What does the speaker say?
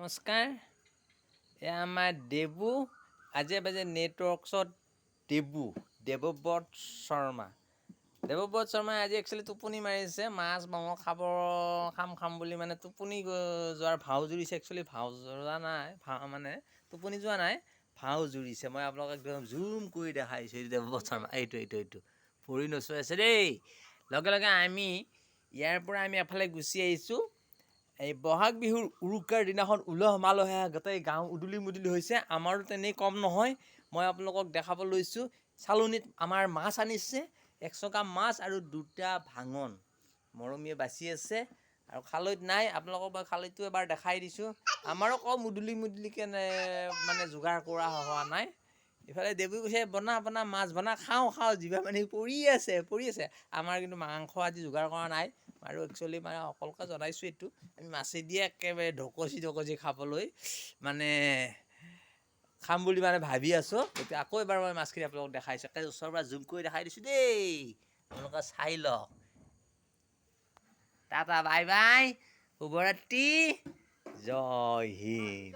নমস্কাৰ, এয়া আমাৰ দেবু আজি বাজে নেটৱৰ্কছত দেৱব্ৰত শৰ্মা। দেৱব্ৰত শৰ্মাই আজি একচুৱেলি টোপনি মাৰিছে, মাছ মাংস খাম বুলি মানে টোপনি যোৱাৰ ভাও জুৰিছে। একচুৱেলি ভাও জৰা নাই, মানে টোপনি যোৱা নাই, ভাও জুৰিছে। মই আপোনালোকক একদম জুম কৰি দেখাইছোঁ। দেৱব্ৰত শৰ্মা এইটো পৰি নচুৱাই আছে দেই। লগে লগে আমি ইয়াৰ পৰা এফালে গুচি আহিছোঁ। এই বহাগ বিহুৰ উৰুকাৰ দিনাখন উলহ মালহে গোটেই গাঁও উদুলি মুদুলি হৈছে। আমাৰো তেনেই কম নহয়। মই আপোনালোকক দেখাব লৈছোঁ, চালনীত আমাৰ মাছ আনিছে, 100 গ্ৰাম মাছ আৰু 2টা ভাঙন মৰমীয়ে বাচি আছে। আৰু খালৈত নাই, আপোনালোকক মই খালৈটো এবাৰ দেখাই দিছোঁ। আমাৰো কম উদুলি মুদুলিকৈ মানে যোগাৰ কৰা হোৱা নাই। ইফালে দেৱী কৈছে বনা মাছ বনা, খাওঁ জিভা পানী পৰি আছে। আমাৰ কিন্তু মাংস আজি যোগাৰ কৰা নাই। আৰু একচুৱেলি মানে অকলকে জনাইছোঁ এইটো, আমি মাছেদিয়ে একেবাৰে ঢকচি খাবলৈ মানে খাম বুলি মানে ভাবি আছোঁ। এতিয়া আকৌ এবাৰ মই মাছখিনি আপোনালোকক দেখাইছোঁ, একে ওচৰৰ পৰা জুম কৰি দেখাই দিছোঁ দেই, আপোনালোকে চাই লওক। টাটা বাই বাই, শুভৰাত্ৰি, জয় হিন্দ।